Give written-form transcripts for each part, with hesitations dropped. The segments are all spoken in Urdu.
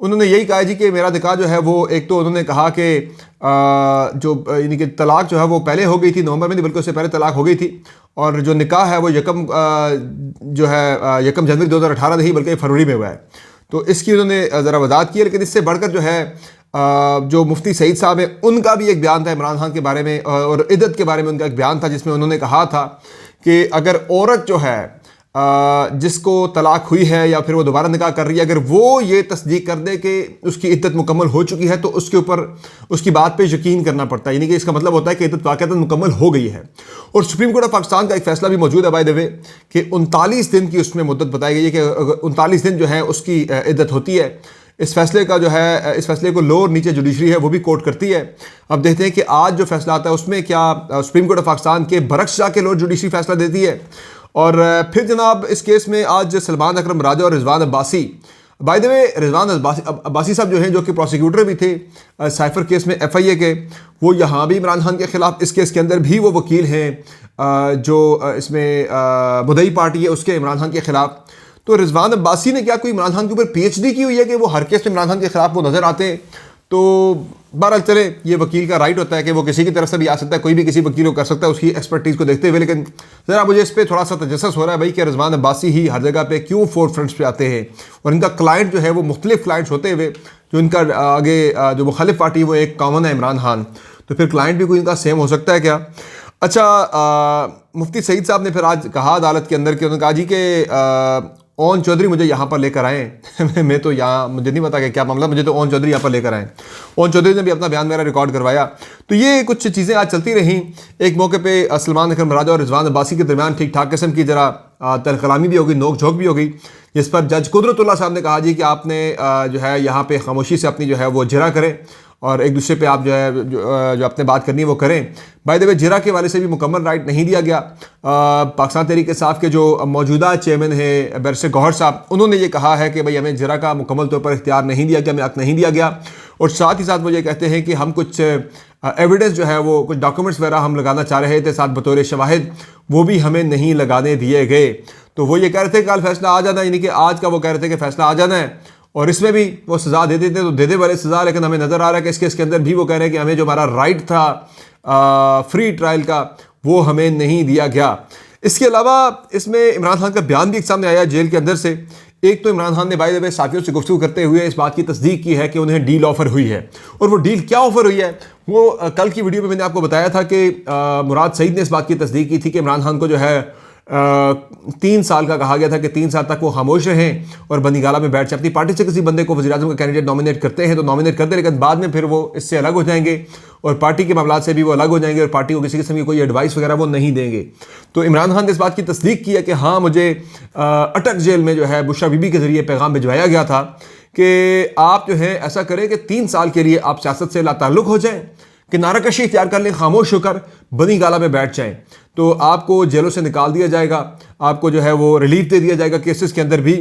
انہوں نے یہی کہا جی کہ میرا نکاح جو ہے وہ ایک تو انہوں نے کہا کہ جو یعنی کہ طلاق جو ہے وہ پہلے ہو گئی تھی نومبر میں نہیں بلکہ اس سے پہلے طلاق ہو گئی تھی، اور جو نکاح ہے وہ جو ہے 1 جنوری 2018 نہیں بلکہ فروری میں ہوا ہے. تو اس کی انہوں نے ذرا وضاحت کی ہے. لیکن اس سے بڑھ کر جو ہے جو مفتی سعید صاحب ہیں ان کا بھی ایک بیان تھا عمران خان کے بارے میں، اور عدت کے بارے میں ان کا ایک بیان تھا جس میں انہوں نے کہا تھا کہ اگر عورت جو ہے جس کو طلاق ہوئی ہے یا پھر وہ دوبارہ نکاح کر رہی ہے، اگر وہ یہ تصدیق کر دے کہ اس کی عدت مکمل ہو چکی ہے تو اس کے اوپر اس کی بات پہ یقین کرنا پڑتا ہے، یعنی کہ اس کا مطلب ہوتا ہے کہ عدت واقعتاً مکمل ہو گئی ہے. اور سپریم کورٹ آف پاکستان کا ایک فیصلہ بھی موجود ہے بائی دا وے کہ 39 دن کی اس میں مدت بتائی گئی ہے کہ 39 دن جو ہے اس کی عدت ہوتی ہے. اس فیصلے کا جو ہے اس فیصلے کو لو اور نیچے جوڈیشری ہے وہ بھی کوٹ کرتی ہے. اب دیکھتے ہیں کہ آج جو فیصلہ آتا ہے اس میں کیا سپریم کورٹ آف پاکستان کے برعکس جا کے لو جوڈیشری فیصلہ دیتی ہے. اور پھر جناب اس کیس میں آج سلمان اکرم راجہ اور رضوان عباسی، بائی دا وے رضوان عباسی صاحب جو ہیں جو کہ پروسیکیوٹر بھی تھے سائفر کیس میں FIA کے، وہ یہاں بھی عمران خان کے خلاف اس کیس کے اندر بھی وہ وکیل ہیں جو اس میں مدعی پارٹی ہے اس کے عمران خان کے خلاف. تو رضوان عباسی نے کیا کوئی عمران خان کے اوپر PhD کی ہوئی ہے کہ وہ ہر کیس میں عمران خان کے خلاف وہ نظر آتے ہیں؟ تو بہرحال چلے، یہ وکیل کا رائٹ ہوتا ہے کہ وہ کسی کی طرف سے بھی آ سکتا ہے، کوئی بھی کسی وکیل کو کر سکتا ہے اس کی ایکسپرٹیز کو دیکھتے ہوئے. لیکن ذرا مجھے اس پہ تھوڑا سا تجسس ہو رہا ہے بھائی کہ رضوان عباسی ہی ہر جگہ پہ کیوں فور فرنٹس پہ آتے ہیں، اور ان کا کلائنٹ جو ہے وہ مختلف کلائنٹس ہوتے ہوئے جو ان کا آگے جو مخالف پارٹی وہ ایک کامن ہے عمران خان، تو پھر کلائنٹ بھی کوئی ان کا سیم ہو سکتا ہے کیا؟ اچھا، مفتی سعید صاحب نے پھر آج کہا عدالت کے اندر کہ انہوں نے کہا جی کہ اون چودھری مجھے یہاں پر لے کر آئیں میں تو یہاں مجھے نہیں پتا کہ کیا معاملہ، مجھے تو اون چودھری یہاں پر لے کر آئیں. اون چودھری نے بھی اپنا بیان میرا ریکارڈ کروایا. تو یہ کچھ چیزیں آج چلتی رہیں. ایک موقع پہ سلمان اکرم راجہ اور رضوان عباسی کے درمیان ٹھیک ٹھاک قسم کی ذرا تل کلامی بھی ہو گئی، نوک جھوک بھی ہو گئی، جس پر جج قدرت اللہ صاحب نے کہا جی کہ آپ نے جو ہے یہاں پہ خاموشی سے اپنی جو ہے وہ جرا کریں اور ایک دوسرے پہ آپ جو ہے جو اپنے بات کرنی ہے وہ کریں. بائی دا وے جرا کے والے سے بھی مکمل رائٹ نہیں دیا گیا. پاکستان تحریک انصاف کے جو موجودہ چیئرمین ہیں بیرسٹر گوہر صاحب، انہوں نے یہ کہا ہے کہ بھئی ہمیں جرا کا مکمل طور پر اختیار نہیں دیا گیا، ہمیں حق نہیں دیا گیا. اور ساتھ ہی ساتھ وہ یہ کہتے ہیں کہ ہم کچھ ایویڈنس جو ہے وہ کچھ ڈاکومنٹس وغیرہ ہم لگانا چاہ رہے تھے ساتھ بطور شواہد، وہ بھی ہمیں نہیں لگانے دیے گئے. تو وہ یہ کہہ رہے تھے کہ کل فیصلہ آ جانا ہے، یعنی کہ آج کا وہ کہہ رہے تھے کہ فیصلہ آ جانا ہے، اور اس میں بھی وہ سزا دے دیتے تو دے دے والے سزا. لیکن ہمیں نظر آ رہا ہے کہ اس کیس کے اندر بھی وہ کہہ رہے ہیں کہ ہمیں جو ہمارا رائٹ تھا فری ٹرائل کا وہ ہمیں نہیں دیا گیا. اس کے علاوہ اس میں عمران خان کا بیان بھی ایک سامنے آیا جیل کے اندر سے. ایک تو عمران خان نے بائی دا وے صحافیوں سے گفتگو کرتے ہوئے اس بات کی تصدیق کی ہے کہ انہیں ڈیل آفر ہوئی ہے. اور وہ ڈیل کیا آفر ہوئی ہے وہ کل کی ویڈیو میں نے آپ کو بتایا تھا کہ مراد سعید نے اس بات کی تصدیق کی تھی کہ عمران خان کو جو ہے 3 سال کا کہا گیا تھا کہ 3 سال تک وہ خاموش رہیں اور بندی گالہ میں بیٹھ جائیں. اپنی پارٹی سے کسی بندے کو وزیر اعظم کا کینڈیڈیٹ نامینیٹ کرتے ہیں تو نامینیٹ کرتے ہیں، لیکن بعد میں پھر وہ اس سے الگ ہو جائیں گے اور پارٹی کے معاملات سے بھی وہ الگ ہو جائیں گے اور پارٹی کو کسی قسم کی کوئی ایڈوائس وغیرہ وہ نہیں دیں گے. تو عمران خان نے اس بات کی تصدیق کی ہے کہ ہاں مجھے اٹک جیل میں جو ہے بشرا بی بی کے ذریعے پیغام بھجوایا گیا تھا کہ آپ جو ہے ایسا کریں کہ 3 سال کے لیے آپ سیاست سے لا تعلق ہو جائیں، کنارہ کشی اختیار کر لیں، خاموش ہو کر بنی گالہ میں بیٹھ جائیں، تو آپ کو جیلوں سے نکال دیا جائے گا، آپ کو جو ہے وہ ریلیف دے دیا جائے گا کیسز کے اندر بھی.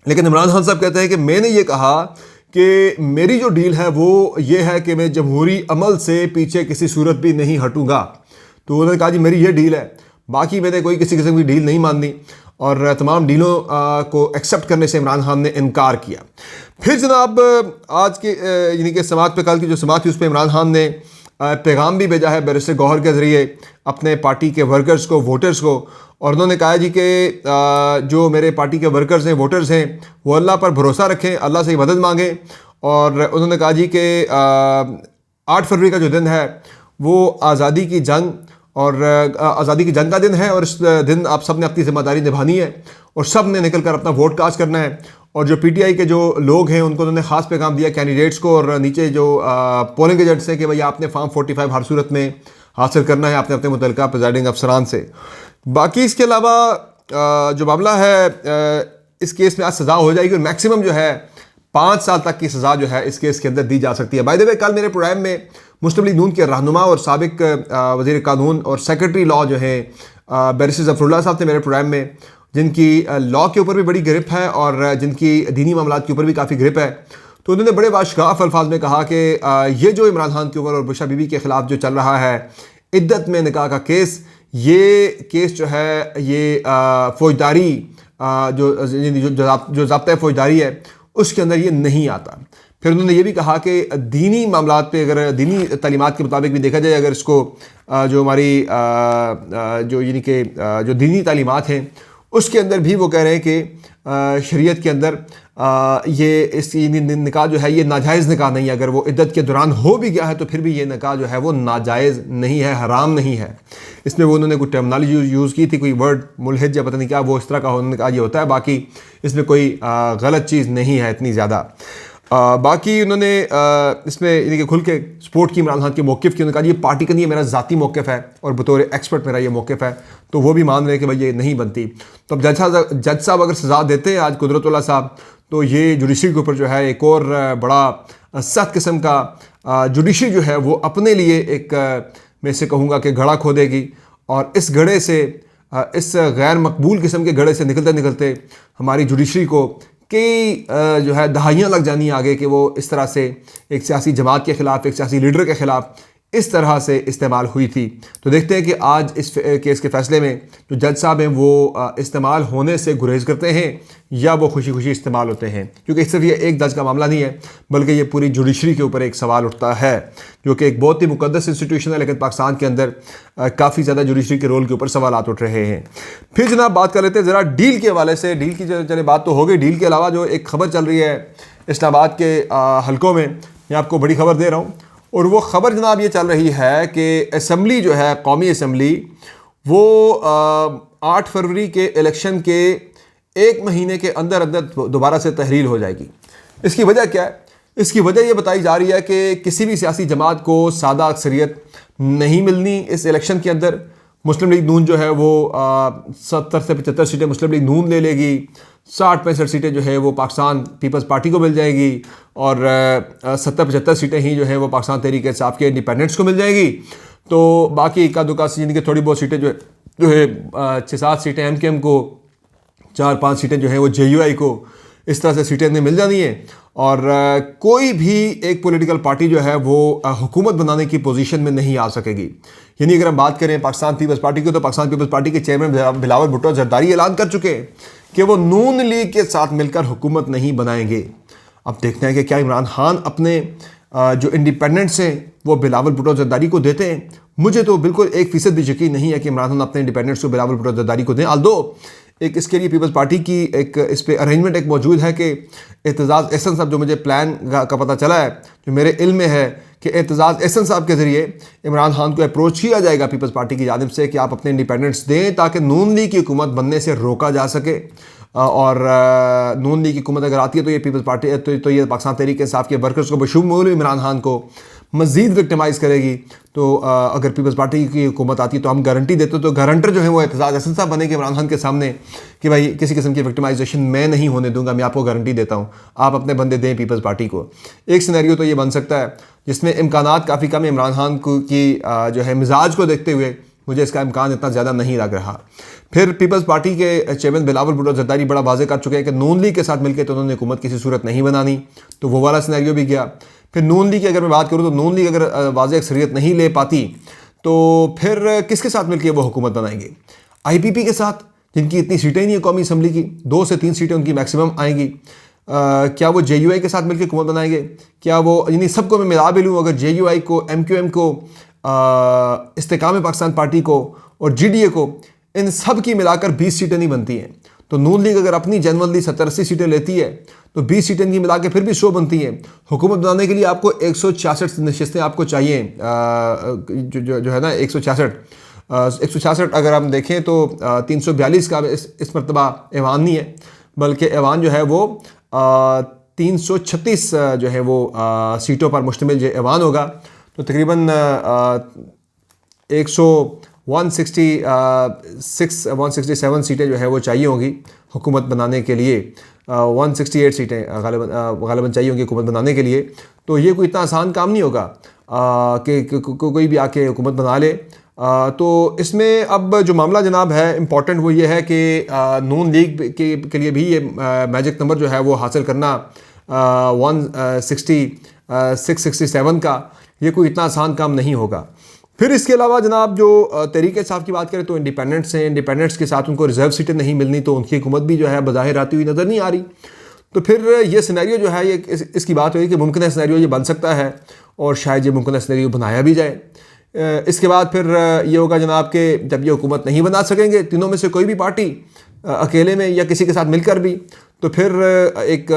لیکن عمران خان صاحب کہتے ہیں کہ میں نے یہ کہا کہ میری جو ڈیل ہے وہ یہ ہے کہ میں جمہوری عمل سے پیچھے کسی صورت بھی نہیں ہٹوں گا. تو انہوں نے کہا جی میری یہ ڈیل ہے، باقی میں نے کوئی کسی قسم کی ڈیل نہیں ماننی، اور تمام ڈیلوں کو ایکسیپٹ کرنے سے عمران خان نے انکار کیا. پھر جناب آج کے یعنی کہ سماعت پہ کل کی جو سماعت تھی اس پہ عمران خان نے پیغام بھی بھیجا ہے بیرسٹر گوہر کے ذریعے اپنے پارٹی کے ورکرز کو، ووٹرز کو، اور انہوں نے کہا جی کہ جو میرے پارٹی کے ورکرز ہیں، ووٹرز ہیں، وہ اللہ پر بھروسہ رکھیں، اللہ سے مدد مانگیں. اور انہوں نے کہا جی کہ 8 فروری کا جو دن ہے وہ آزادی کی جنگ کا دن ہے، اور اس دن آپ سب نے اپنی ذمہ داری نبھانی ہے اور سب نے نکل کر اپنا ووٹ کاسٹ کرنا ہے. اور جو PTI کے جو لوگ ہیں ان کو انہوں نے خاص پیغام دیا کینڈیڈیٹس کو، اور نیچے جو پولنگ ایجنٹس ہیں کہ بھئی آپ نے فارم 45 ہر صورت میں حاصل کرنا ہے آپ نے اپنے متعلقہ پریزائڈنگ افسران سے. باقی اس کے علاوہ جو معاملہ ہے اس کیس میں آج سزا ہو جائے گی، اور میکسیمم جو ہے 5 سال تک کی سزا جو ہے اس کیس کے اندر دی جا سکتی ہے. بائی دا وے کل میرے پروگرام میں مسلم لیگ نون کے رہنما اور سابق وزیر قانون اور سیکرٹری لا جو ہیں بیرسٹر ظفر اللہ صاحب تھے میرے پروگرام میں، جن کی لا کے اوپر بھی بڑی گرپ ہے اور جن کی دینی معاملات کے اوپر بھی کافی گرپ ہے. تو انہوں نے بڑے باشگاف الفاظ میں کہا کہ یہ جو عمران خان کے اوپر اور بشرا بی بی کے خلاف جو چل رہا ہے عدت میں نکاح کا کیس، یہ کیس جو ہے یہ فوجداری جو ضابطۂ فوجداری ہے اس کے اندر یہ نہیں آتا۔ پھر انہوں نے یہ بھی کہا کہ دینی معاملات پہ اگر دینی تعلیمات کے مطابق بھی دیکھا جائے، اگر اس کو جو ہماری جو یعنی کہ جو دینی تعلیمات ہیں اس کے اندر بھی وہ کہہ رہے ہیں کہ شریعت کے اندر یہ اس نکاح جو ہے یہ ناجائز نکاح نہیں ہے، اگر وہ عدت کے دوران ہو بھی گیا ہے تو پھر بھی یہ نکاح جو ہے وہ ناجائز نہیں ہے، حرام نہیں ہے۔ اس میں وہ انہوں نے کوئی ٹرمنالوجی یوز کی تھی، کوئی ورڈ ملحد یا پتہ نہیں کیا، وہ اس طرح کا انہوں نے کہا یہ ہوتا ہے، باقی اس میں کوئی غلط چیز نہیں ہے اتنی زیادہ۔ باقی انہوں نے اس میں یعنی کہ کھل کے سپورٹ کی عمران خان کے موقف کی، انہوں نے کہا یہ پارٹی کا نہیں ہے، میرا ذاتی موقف ہے اور بطور ایکسپرٹ میرا یہ موقف ہے، تو وہ بھی مان رہے ہیں کہ بھائی یہ نہیں بنتی۔ تو اب جج صاحب اگر سزا دیتے ہیں آج قدرت اللہ صاحب، تو یہ جوڈیشری کے اوپر جو ہے ایک اور بڑا سخت قسم کا جوڈیشری جو ہے وہ اپنے لیے ایک میں سے کہوں گا کہ گھڑا کھودے گی، اور اس گھڑے سے اس غیر مقبول قسم کے گھڑے سے نکلتے نکلتے ہماری جوڈیشری کو کئی جو ہے دہائیاں لگ جانی آگے کہ وہ اس طرح سے ایک سیاسی جماعت کے خلاف، ایک سیاسی لیڈر کے خلاف اس طرح سے استعمال ہوئی تھی۔ تو دیکھتے ہیں کہ آج اس کیس کے فیصلے میں جو جج صاحب ہیں وہ استعمال ہونے سے گریز کرتے ہیں یا وہ خوشی خوشی استعمال ہوتے ہیں، کیونکہ صرف یہ ایک جج کا معاملہ نہیں ہے بلکہ یہ پوری جوڈیشری کے اوپر ایک سوال اٹھتا ہے، جو کہ ایک بہت ہی مقدس انسٹیٹیوشن ہے، لیکن پاکستان کے اندر کافی زیادہ جوڈیشری کے رول کے اوپر سوالات اٹھ رہے ہیں۔ پھر جناب بات کر لیتے ہیں ذرا ڈیل کے حوالے سے۔ ڈیل کی چلے بات تو ہو گئی، ڈیل کے علاوہ جو ایک خبر چل رہی ہے اسلام آباد کے حلقوں میں آپ کو بڑی خبر دے رہا ہوں، اور وہ خبر جناب یہ چل رہی ہے کہ اسمبلی جو ہے، قومی اسمبلی، وہ 8 فروری کے الیکشن کے 1 مہینے کے اندر دوبارہ سے تحلیل ہو جائے گی۔ اس کی وجہ کیا ہے؟ اس کی وجہ یہ بتائی جا رہی ہے کہ کسی بھی سیاسی جماعت کو سادہ اکثریت نہیں ملنی اس الیکشن کے اندر۔ مسلم لیگ نون جو ہے وہ 70 سے 75 سیٹیں مسلم لیگ نون لے لے گی، 60-65 سیٹیں جو ہے وہ پاکستان پیپلز پارٹی کو مل جائے گی، اور 70-75 سیٹیں ہی جو ہے وہ پاکستان تحریک انصاف کے انڈیپینڈنٹس کو مل جائے گی۔ تو باقی اکا دکا یعنی کہ تھوڑی بہت سیٹیں جو ہے 6-7 سیٹیں ایم کے ایم کو، 4-5 سیٹیں جو ہیں وہ جے یو آئی کو، اس طرح سے سیٹیں انہیں مل جانی ہیں، اور کوئی بھی ایک پولیٹیکل پارٹی جو ہے وہ حکومت بنانے کی پوزیشن میں نہیں آ سکے گی۔ یعنی اگر ہم بات کریں پاکستان پیپلز پارٹی کی، تو پاکستان پیپلز پارٹی کے چیئرمین بلاول بھٹو زرداری اعلان کر چکے ہیں کہ وہ نون لیگ کے ساتھ مل کر حکومت نہیں بنائیں گے۔ اب دیکھتے ہیں کہ کیا عمران خان اپنے جو انڈیپینڈنٹس ہیں وہ بلاول بھٹو زرداری کو دیتے ہیں۔ مجھے تو بالکل 1% بھی یقین نہیں ہے کہ عمران خان اپنے انڈیپینڈنٹس کو بلاول بھٹو زرداری کو دیں، آلدو ایک اس کے لیے پیپلز پارٹی کی ایک اس پہ ارینجمنٹ ایک موجود ہے کہ اعتزاز احسن صاحب، جو مجھے پلان کا پتہ چلا ہے، جو میرے علم میں ہے، کہ اعتزاز احسن صاحب کے ذریعے عمران خان کو اپروچ کیا جائے گا پیپلز پارٹی کی جانب سے کہ آپ اپنے انڈیپینڈنٹس دیں تاکہ نون لیگ کی حکومت بننے سے روکا جا سکے، اور نون لیگ کی حکومت اگر آتی ہے تو یہ پیپلز پارٹی تو یہ پاکستان تحریک انصاف کے ورکرز کو بشمول عمران خان کو مزید وکٹمائز کرے گی۔ تو اگر پیپلز پارٹی کی حکومت آتی ہے تو ہم گارنٹی دیتے، تو گارنٹر جو ہے وہ اعتزاز احسن صاحب بنے گے عمران خان کے سامنے کہ بھائی کسی قسم کی وکٹمائزیشن میں نہیں ہونے دوں گا، میں آپ کو گارنٹی دیتا ہوں، آپ اپنے بندے دیں پیپلز پارٹی کو۔ ایک سینیریو تو یہ بن سکتا ہے جس میں امکانات کافی کم ہے، عمران خان کی جو ہے مزاج کو دیکھتے ہوئے مجھے اس کا امکان اتنا زیادہ نہیں لگ رہا۔ پھر پیپلز پارٹی کے چیئرمین بلاول بھٹو زرداری بڑا واضح کر چکے ہیں کہ نون لیگ کے ساتھ مل کے تو انہوں نے حکومت کسی صورت نہیں بنانی، تو وہ والا سینیریو بھی گیا۔ پھر نون لیگ کی اگر میں بات کروں تو نون لیگ اگر واضح اکثریت نہیں لے پاتی تو پھر کس کے ساتھ مل کے وہ حکومت بنائیں گے؟ آئی پی پی کے ساتھ، جن کی اتنی سیٹیں نہیں ہیں قومی اسمبلی کی، 2 سے 3 سیٹیں ان کی میکسیمم آئیں گی۔ کیا وہ جے یو آئی کے ساتھ مل کے حکومت بنائیں گے؟ کیا وہ یعنی سب کو میں ملا بھی لوں، اگر جے یو آئی کو، ایم کیو ایم کو، استحکام پاکستان پارٹی کو اور جی ڈی اے کو، ان سب کی ملا کر 20 سیٹیں نہیں بنتی ہیں، تو نون لیگ اگر اپنی جنرلی 70-80 سیٹیں لیتی ہے تو 20 سیٹیں کی ملا کے پھر بھی 100 بنتی ہیں۔ حکومت بنانے کے لیے آپ کو 166 نشستیں آپ کو چاہیے، جو ہے نا 166 اگر ہم دیکھیں تو 342 کا اس مرتبہ ایوان نہیں ہے، بلکہ ایوان جو ہے وہ 336 جو ہے وہ سیٹوں پر مشتمل جو ایوان ہوگا، تو تقریباً 167 سیٹیں جو ہے وہ چاہیے ہوں گی حکومت بنانے کے لیے، 168 سیٹیں غالباً چاہیے ہوں گی حکومت بنانے کے لیے۔ تو یہ کوئی اتنا آسان کام نہیں ہوگا کہ کوئی بھی آ کے حکومت بنا لے۔ تو اس میں اب جو معاملہ جناب ہے امپورٹنٹ وہ یہ ہے کہ نون لیگ کے لیے بھی یہ میجک نمبر جو ہے وہ حاصل کرنا 167 کا، یہ کوئی اتنا آسان کام نہیں ہوگا۔ پھر اس کے علاوہ جناب جو تحریک انصاف کی بات کریں تو انڈیپینڈنٹس ہیں، انڈیپینڈنٹس کے ساتھ ان کو ریزرو سیٹیں نہیں ملنی، تو ان کی حکومت بھی جو ہے بظاہر آتی ہوئی نظر نہیں آ رہی۔ تو پھر یہ سینیریو جو ہے یہ اس کی بات ہوئی کہ ممکنہ سینیریو یہ بن سکتا ہے اور شاید یہ ممکنہ سینیریو بنایا بھی جائے. اس کے بعد پھر یہ ہوگا جناب کہ جب یہ حکومت نہیں بنا سکیں گے تینوں میں سے کوئی بھی پارٹی اکیلے میں یا کسی کے ساتھ مل کر بھی, تو پھر ایک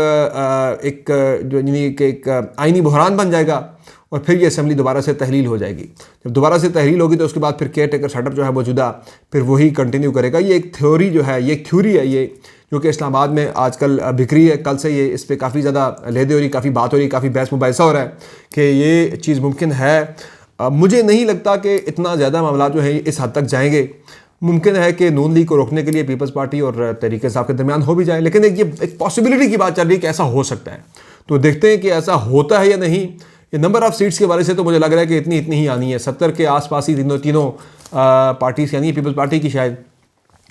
جو یعنی کہ ایک آئینی بحران بن جائے گا اور پھر یہ اسمبلی دوبارہ سے تحلیل ہو جائے گی. جب دوبارہ سے تحلیل ہوگی تو اس کے بعد پھر کیئر ٹیکر سیٹ اپ جو ہے موجودہ پھر وہی کنٹینیو کرے گا. یہ ایک تھیوری جو ہے, یہ ایک تھیوری ہے یہ جو کہ اسلام آباد میں آج کل بکھری ہے. کل سے یہ اس پہ کافی زیادہ لیدے ہو رہی, کافی بات ہو رہی, کافی بحث مباحثہ ہو رہا ہے کہ یہ چیز ممکن ہے. مجھے نہیں لگتا کہ اتنا زیادہ معاملات جو ہیں اس حد تک جائیں گے. ممکن ہے کہ نون لیگ کو روکنے کے لیے پیپلز پارٹی اور تحریک انصاف کے درمیان ہو بھی جائے, لیکن یہ ایک پاسبلٹی کی بات چل رہی ہے کہ ایسا ہو سکتا ہے. تو دیکھتے ہیں کہ ایسا ہوتا ہے یا نہیں. یہ نمبر آف سیٹس کے بارے سے تو مجھے لگ رہا ہے کہ اتنی ہی آنی ہے. 70 کے آس پاس ہی تینوں پارٹیز یعنی پیپلز پارٹی کی شاید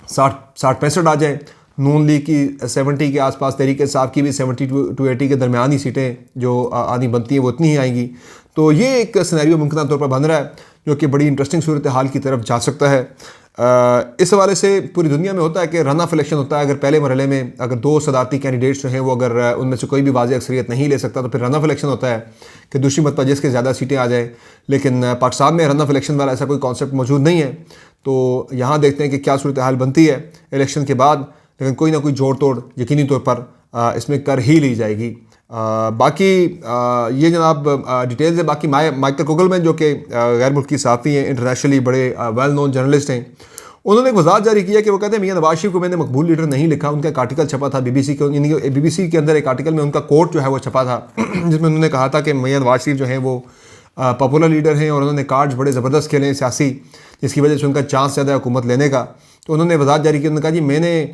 60-65 آ جائیں, نون لیگ کی 70 کے آس پاس, تحریک انصاف کی بھی 70 to 80 کے درمیان ہی سیٹیں جو آنی بنتی ہیں وہ اتنی ہی آئیں گی. تو یہ ایک سینیریو ممکنہ طور پر بن رہا ہے جو کہ بڑی انٹرسٹنگ صورتحال کی طرف جا سکتا ہے. اس حوالے سے پوری دنیا میں ہوتا ہے کہ رن آف الیکشن ہوتا ہے. اگر پہلے مرحلے میں اگر 2 صدارتی کینڈیڈیٹس جو ہیں وہ اگر ان میں سے کوئی بھی واضح اکثریت نہیں لے سکتا تو پھر رن آف الیکشن ہوتا ہے کہ دوسری مرتبہ جس کے زیادہ سیٹیں آ جائیں. لیکن پاکستان میں رن آف الیکشن والا ایسا کوئی کانسیپٹ موجود نہیں ہے. تو یہاں دیکھتے ہیں کہ کیا صورتحال بنتی ہے الیکشن کے بعد, لیکن کوئی نہ کوئی جوڑ توڑ یقینی طور پر اس میں کر ہی لی جائے گی. باقی یہ جناب ڈیٹیلز ہے. باقی مائیکل کوگلمین جو کہ غیر ملکی صحافی ہیں, انٹرنیشنلی بڑے ویل نون جرنلسٹ ہیں, انہوں نے ایک وضاحت جاری کیا کہ وہ کہتے ہیں میاں نواز شریف کو میں نے مقبول لیڈر نہیں لکھا. ان کا ایک آرٹیکل چھپا تھا بی بی سی کے اندر, ایک آرٹیکل میں ان کا کوٹ جو ہے وہ چھپا تھا جس میں انہوں نے کہا تھا کہ میاں نواز شریف جو ہیں وہ پاپولر لیڈر ہیں اور انہوں نے کارڈز بڑے زبردست کھیلے ہیں سیاسی, جس کی وجہ سے ان کا چانس زیادہ ہے حکومت لینے کا. تو انہوں نے وضاحت جاری کی, انہوں نے کہا جی میں نے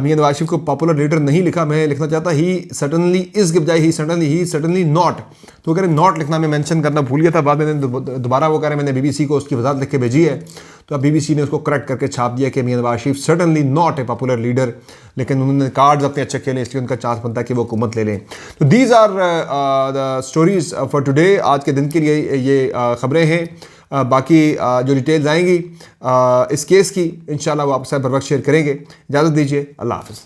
میاں نواز شریف کو پاپولر لیڈر نہیں لکھا, میں لکھنا چاہتا ہی سٹنلی از کے بجائے ہی سٹنلی ناٹ. تو وہ کہہ رہے ناٹ لکھنا میں مینشن کرنا بھول گیا تھا, بعد میں دوبارہ وہ کہہ رہے ہیں میں نے بی بی سی کو اس کی وضاحت لکھ کے بھیجی ہے. تو اب بی بی سی نے اس کو کریکٹ کر کے چھاپ دیا کہ Mian Nawaz Sharif certainly not a popular leader, لیکن انہوں نے کارڈز اپنے اچھے کھیلے اس لیے ان کا چانس بنتا ہے کہ وہ حکومت لے لیں. تو these are the stories for today. آج کے دن کے لیے یہ خبریں ہیں. باقی جو ڈیٹیلز آئیں گی اس کیس کی انشاءاللہ وہ آپ سے بر وقت شیئر کریں گے. اجازت دیجیے, اللہ حافظ.